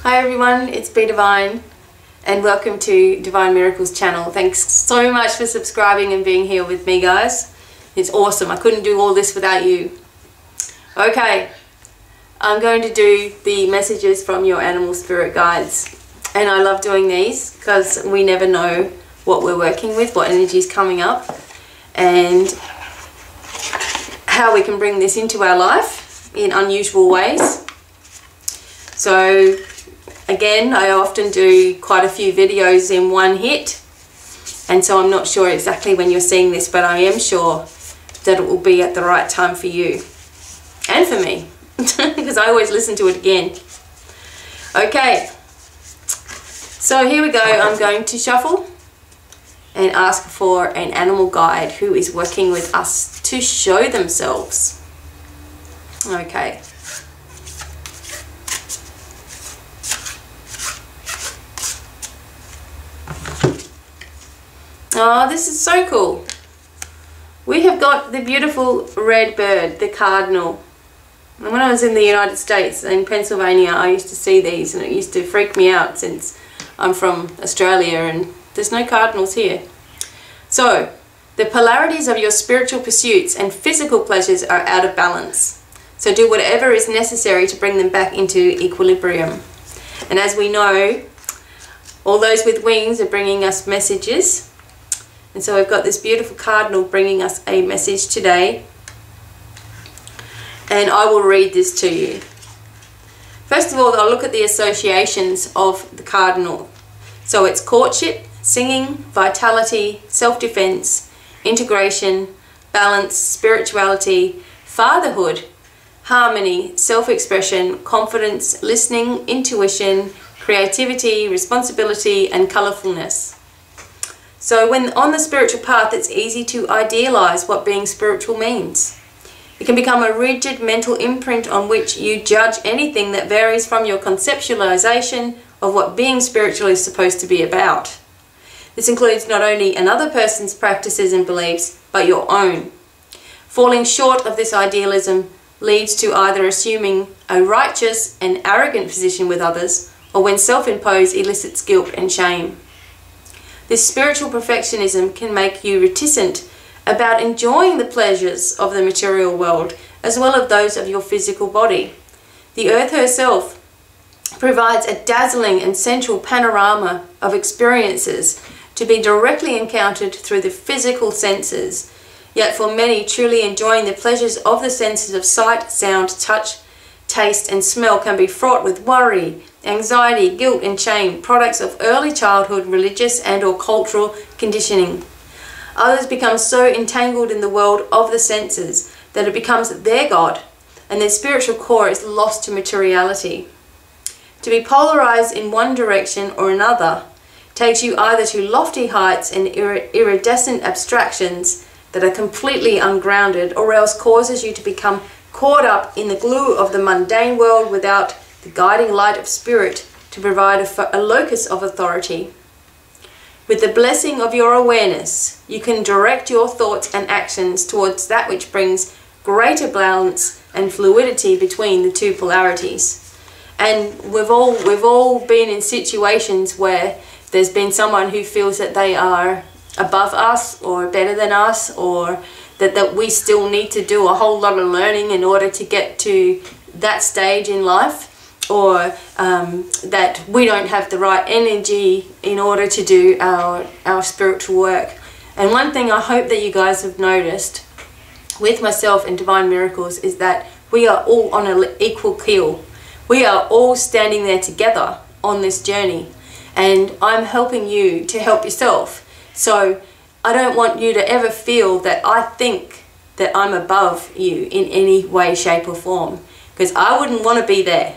Hi everyone, it's BDevine and welcome to Divine Miracles channel. Thanks so much for subscribing and being here with me, guys. It's awesome. I couldn't do all this without you. Okay, I'm going to do the messages from your animal spirit guides. And I love doing these because we never know what we're working with, what energy is coming up, and how we can bring this into our life in unusual ways. So again, I often do quite a few videos in one hit, and so I'm not sure exactly when you're seeing this, but I am sure that it will be at the right time for you and for me because I always listen to it again. Okay, so here we go. I'm going to shuffle and ask for an animal guide who is working with us to show themselves. Okay. Oh, this is so cool. We have got the beautiful red bird, the cardinal. And when I was in the United States, in Pennsylvania, I used to see these and it used to freak me out since I'm from Australia and there's no cardinals here. So, the polarities of your spiritual pursuits and physical pleasures are out of balance. So do whatever is necessary to bring them back into equilibrium. And as we know, all those with wings are bringing us messages. And so we've got this beautiful cardinal bringing us a message today. And I will read this to you. First of all, I'll look at the associations of the cardinal. So it's courtship, singing, vitality, self-defense, integration, balance, spirituality, fatherhood, harmony, self-expression, confidence, listening, intuition, creativity, responsibility, and colorfulness. So when on the spiritual path, it's easy to idealize what being spiritual means. It can become a rigid mental imprint on which you judge anything that varies from your conceptualization of what being spiritual is supposed to be about. This includes not only another person's practices and beliefs, but your own. Falling short of this idealism leads to either assuming a righteous and arrogant position with others, or when self-imposed elicits guilt and shame. This spiritual perfectionism can make you reticent about enjoying the pleasures of the material world as well as those of your physical body. The earth herself provides a dazzling and sensual panorama of experiences to be directly encountered through the physical senses. Yet for many, truly enjoying the pleasures of the senses of sight, sound, touch, taste and smell can be fraught with worry, anxiety, guilt and shame, products of early childhood, religious and or cultural conditioning. Others become so entangled in the world of the senses that it becomes their God and their spiritual core is lost to materiality. To be polarized in one direction or another takes you either to lofty heights and iridescent abstractions that are completely ungrounded, or else causes you to become caught up in the glue of the mundane world without the guiding light of spirit to provide a locus of authority. With the blessing of your awareness, you can direct your thoughts and actions towards that which brings greater balance and fluidity between the two polarities. And we've all been in situations where there's been someone who feels that they are above us or better than us, or that we still need to do a whole lot of learning in order to get to that stage in life, or that we don't have the right energy in order to do our spiritual work. And one thing I hope that you guys have noticed with myself and Divine Miracles is that we are all on an equal keel. We are all standing there together on this journey, and I'm helping you to help yourself. So I don't want you to ever feel that I think that I'm above you in any way, shape or form, because I wouldn't want to be there.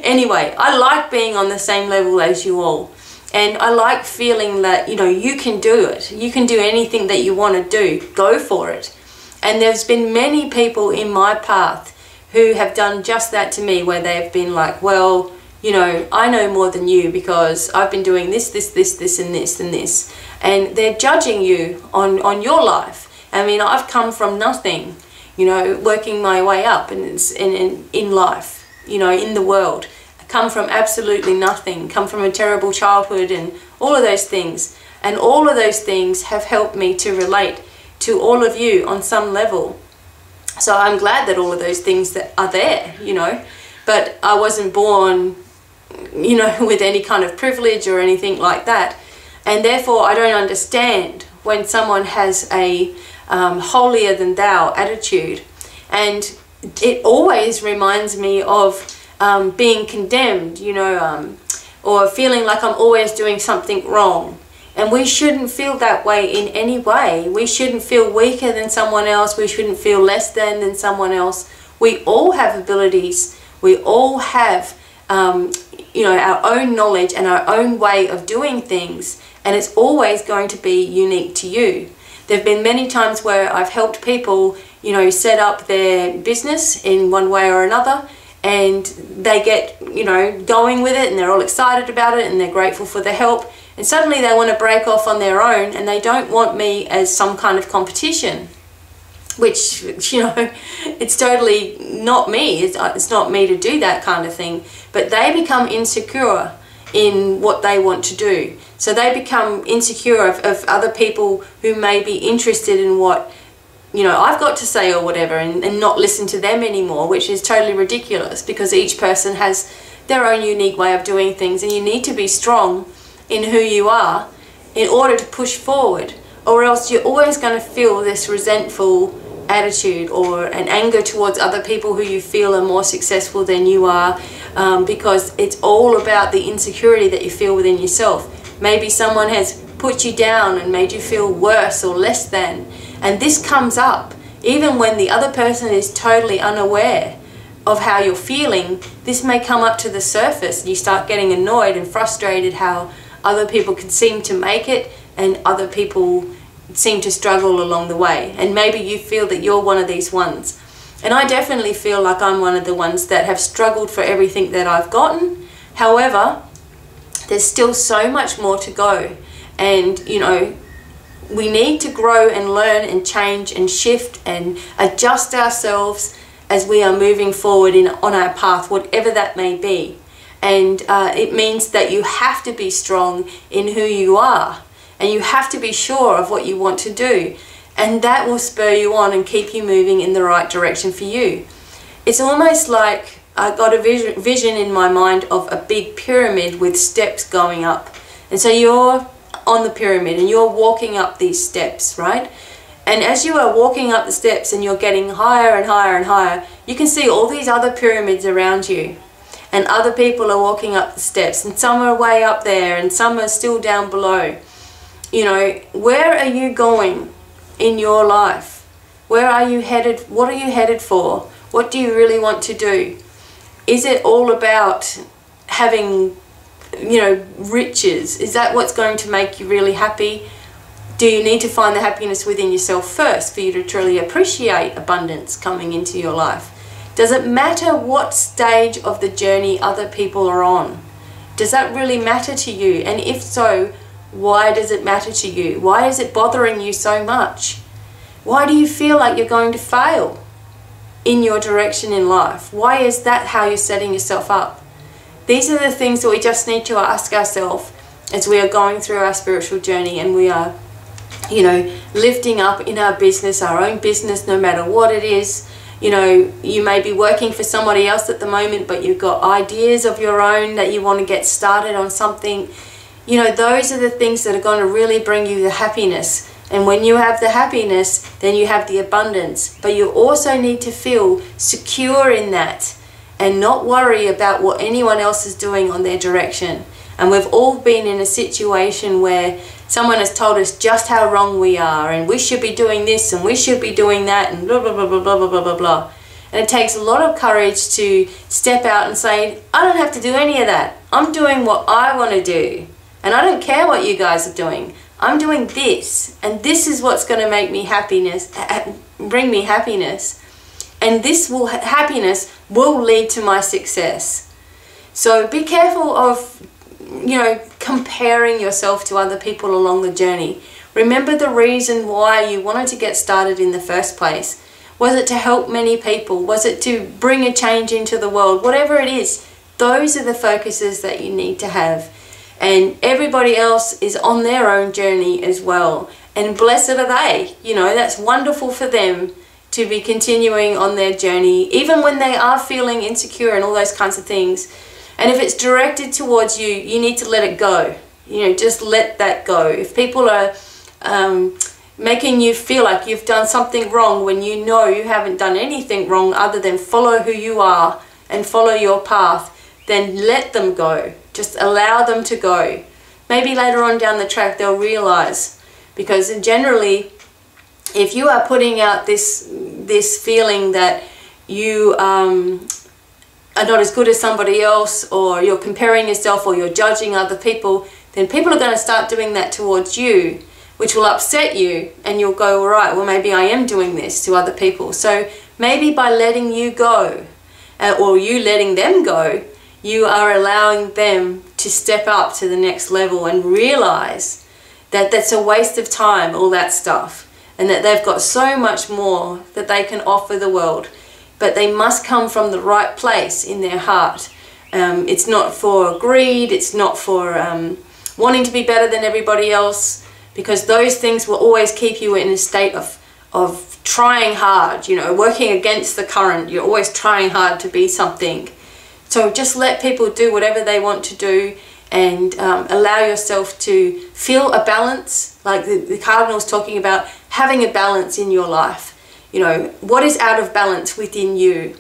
Anyway, I like being on the same level as you all, and I like feeling that, you know, you can do it. You can do anything that you want to do. Go for it. And there's been many people in my path who have done just that to me, where they've been like, well, you know, I know more than you because I've been doing this, and this. And they're judging you on your life. I mean, I've come from nothing, you know, working my way up in life, you know, in the world, come from absolutely nothing, come from a terrible childhood and all of those things. And all of those things have helped me to relate to all of you on some level. So I'm glad that all of those things that are there, you know, but I wasn't born, you know, with any kind of privilege or anything like that. And therefore I don't understand when someone has a holier than thou attitude. And it always reminds me of being condemned, you know, or feeling like I'm always doing something wrong. And we shouldn't feel that way in any way. We shouldn't feel weaker than someone else. We shouldn't feel less than someone else. We all have abilities. We all have, you know, our own knowledge and our own way of doing things. And it's always going to be unique to you. There have been many times where I've helped people, you know, set up their business in one way or another. And they get, you know, going with it and they're all excited about it and they're grateful for the help. And suddenly they want to break off on their own and they don't want me as some kind of competition, which, you know, it's totally not me. It's not me to do that kind of thing. But they become insecure in what they want to do. So they become insecure of other people who may be interested in what, you know, I've got to say or whatever, and not listen to them anymore, which is totally ridiculous because each person has their own unique way of doing things, and you need to be strong in who you are in order to push forward, or else you're always going to feel this resentful attitude or an anger towards other people who you feel are more successful than you are, because it's all about the insecurity that you feel within yourself. Maybe someone has put you down and made you feel worse or less than, and this comes up even when the other person is totally unaware of how you're feeling. This may come up to the surface and you start getting annoyed and frustrated how other people can seem to make it and other people seem to struggle along the way. And maybe you feel that you're one of these ones. And I definitely feel like I'm one of the ones that have struggled for everything that I've gotten. However, there's still so much more to go. And, you know, we need to grow and learn and change and shift and adjust ourselves as we are moving forward on our path, whatever that may be. And it means that you have to be strong in who you are, and you have to be sure of what you want to do, and that will spur you on and keep you moving in the right direction for you. It's almost like I got a vision in my mind of a big pyramid with steps going up, and so you're on the pyramid and you're walking up these steps, right? And as you are walking up the steps and you're getting higher and higher and higher, you can see all these other pyramids around you. And other people are walking up the steps, and some are way up there and some are still down below. You know, where are you going in your life? Where are you headed? What are you headed for? What do you really want to do? Is it all about having, you know, riches? Is that what's going to make you really happy? Do you need to find the happiness within yourself first for you to truly appreciate abundance coming into your life? Does it matter what stage of the journey other people are on? Does that really matter to you? And if so, why does it matter to you? Why is it bothering you so much? Why do you feel like you're going to fail in your direction in life? Why is that how you're setting yourself up? These are the things that we just need to ask ourselves as we are going through our spiritual journey, and we are, you know, lifting up in our business, our own business, no matter what it is. You know, you may be working for somebody else at the moment, but you've got ideas of your own that you want to get started on something. You know, those are the things that are going to really bring you the happiness. And when you have the happiness, then you have the abundance. But you also need to feel secure in that and not worry about what anyone else is doing on their direction. And we've all been in a situation where someone has told us just how wrong we are, and we should be doing this and we should be doing that, and blah, blah, blah, blah, blah, blah, blah, blah. And it takes a lot of courage to step out and say, I don't have to do any of that. I'm doing what I want to do. And I don't care what you guys are doing. I'm doing this. And this is what's going to make me happiness, bring me happiness. And this happiness will lead to my success. So be careful of, you know, comparing yourself to other people along the journey. Remember the reason why you wanted to get started in the first place. Was it to help many people? Was it to bring a change into the world? Whatever it is, Those are the focuses that you need to have. And everybody else is on their own journey as well. And blessed are they. You know, that's wonderful for them to be continuing on their journey, even when they are feeling insecure and all those kinds of things. And if it's directed towards you, you need to let it go. You know, just let that go. If people are making you feel like you've done something wrong when you know you haven't done anything wrong other than follow who you are and follow your path, then let them go. Just allow them to go. Maybe later on down the track they'll realize, because generally if you are putting out this feeling that you are not as good as somebody else, or you're comparing yourself, or you're judging other people, then people are going to start doing that towards you, which will upset you, and you'll go, all right, well, maybe I am doing this to other people. So maybe by letting you go, or you letting them go, you are allowing them to step up to the next level and realize that that's a waste of time, all that stuff, and that they've got so much more that they can offer the world. But they must come from the right place in their heart. It's not for greed, it's not for wanting to be better than everybody else, because those things will always keep you in a state of trying hard, you know, working against the current. You're always trying hard to be something. So just let people do whatever they want to do, and allow yourself to feel a balance, like the Cardinal's talking about having a balance in your life. You know, what is out of balance within you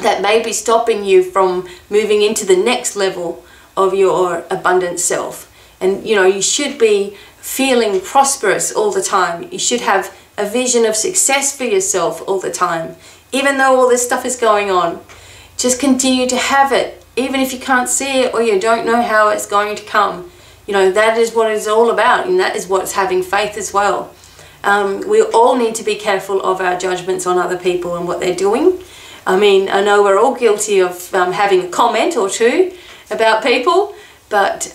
that may be stopping you from moving into the next level of your abundant self? And, you know, you should be feeling prosperous all the time. You should have a vision of success for yourself all the time. Even though all this stuff is going on, just continue to have it. Even if you can't see it, or you don't know how it's going to come. You know, that is what it's all about, and that is what's having faith as well. We all need to be careful of our judgments on other people and what they're doing. I mean, I know we're all guilty of having a comment or two about people, but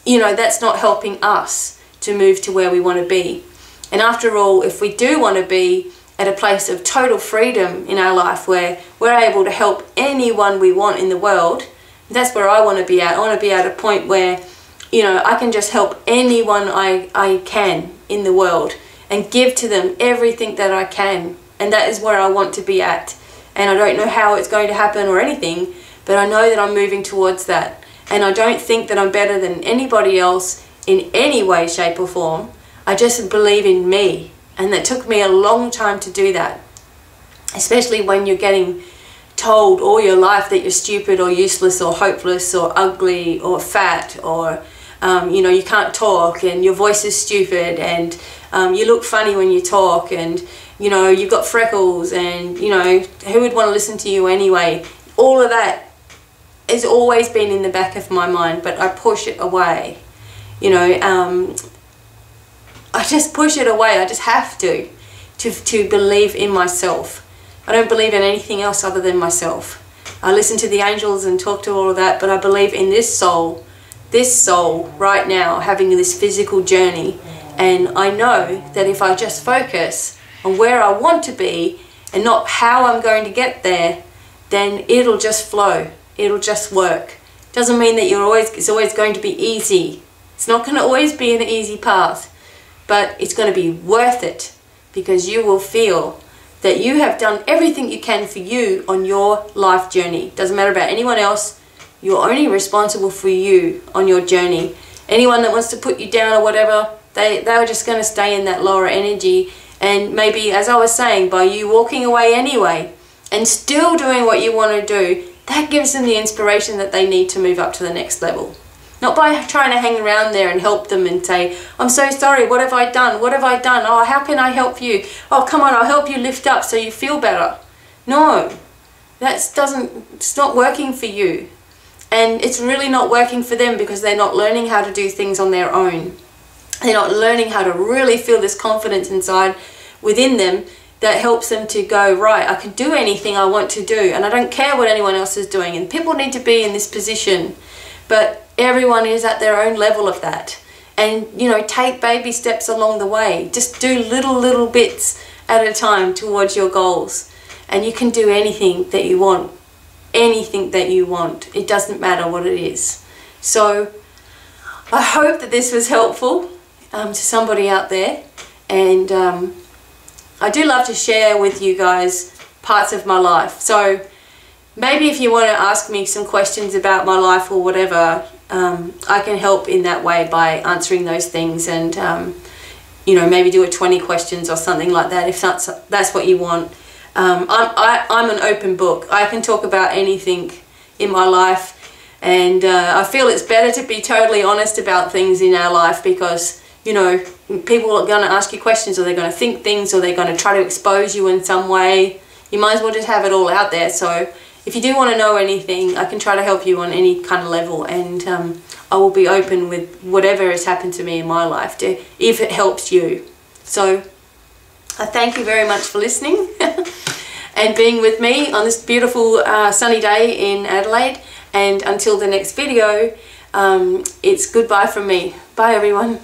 you know, that's not helping us to move to where we want to be. And after all, if we do want to be at a place of total freedom in our life, where we're able to help anyone we want in the world, that's where I want to be at. I want to be at a point where, you know, I can just help anyone I can in the world and give to them everything that I can. And that is where I want to be at. And I don't know how it's going to happen or anything, but I know that I'm moving towards that. And I don't think that I'm better than anybody else in any way, shape or form. I just believe in me. And that took me a long time to do that. Especially when you're getting told all your life that you're stupid or useless or hopeless or ugly or fat, or you know, you can't talk and your voice is stupid, and you look funny when you talk, and you know, you've got freckles, and you know, who would want to listen to you anyway? All of that has always been in the back of my mind, but I push it away. You know, I just push it away. I just have to believe in myself. I don't believe in anything else other than myself. I listen to the angels and talk to all of that, but I believe in this soul right now having this physical journey. And I know that if I just focus on where I want to be and not how I'm going to get there, then it'll just flow. It'll just work. Doesn't mean that it's always going to be easy. It's not going to always be an easy path, but it's going to be worth it, because you will feel that you have done everything you can for you on your life journey. Doesn't matter about anyone else. You're only responsible for you on your journey. Anyone that wants to put you down or whatever, they're just going to stay in that lower energy. And maybe, as I was saying, by you walking away anyway and still doing what you want to do, that gives them the inspiration that they need to move up to the next level. Not by trying to hang around there and help them and say, I'm so sorry, what have I done? What have I done? Oh, how can I help you? Oh, come on, I'll help you lift up so you feel better. No, it's not working for you. And it's really not working for them, because they're not learning how to do things on their own. They're not learning how to really feel this confidence inside within them that helps them to go, right, I can do anything I want to do, and I don't care what anyone else is doing. And people need to be in this position, but everyone is at their own level of that. And, you know, take baby steps along the way. Just do little bits at a time towards your goals. And you can do anything that you want. anything that you want. It doesn't matter what it is. So I hope that this was helpful to somebody out there, and I do love to share with you guys parts of my life. So maybe if you want to ask me some questions about my life or whatever, I can help in that way by answering those things, and you know, maybe do a 20 questions or something like that if that's what you want. I'm an open book. I can talk about anything in my life, and I feel it's better to be totally honest about things in our life, because, you know, people are going to ask you questions, or they're going to think things, or they're going to try to expose you in some way. You might as well just have it all out there. So if you do want to know anything, I can try to help you on any kind of level, and I will be open with whatever has happened to me in my life, if it helps you. So I thank you very much for listening and being with me on this beautiful sunny day in Adelaide. And until the next video, it's goodbye from me. Bye everyone.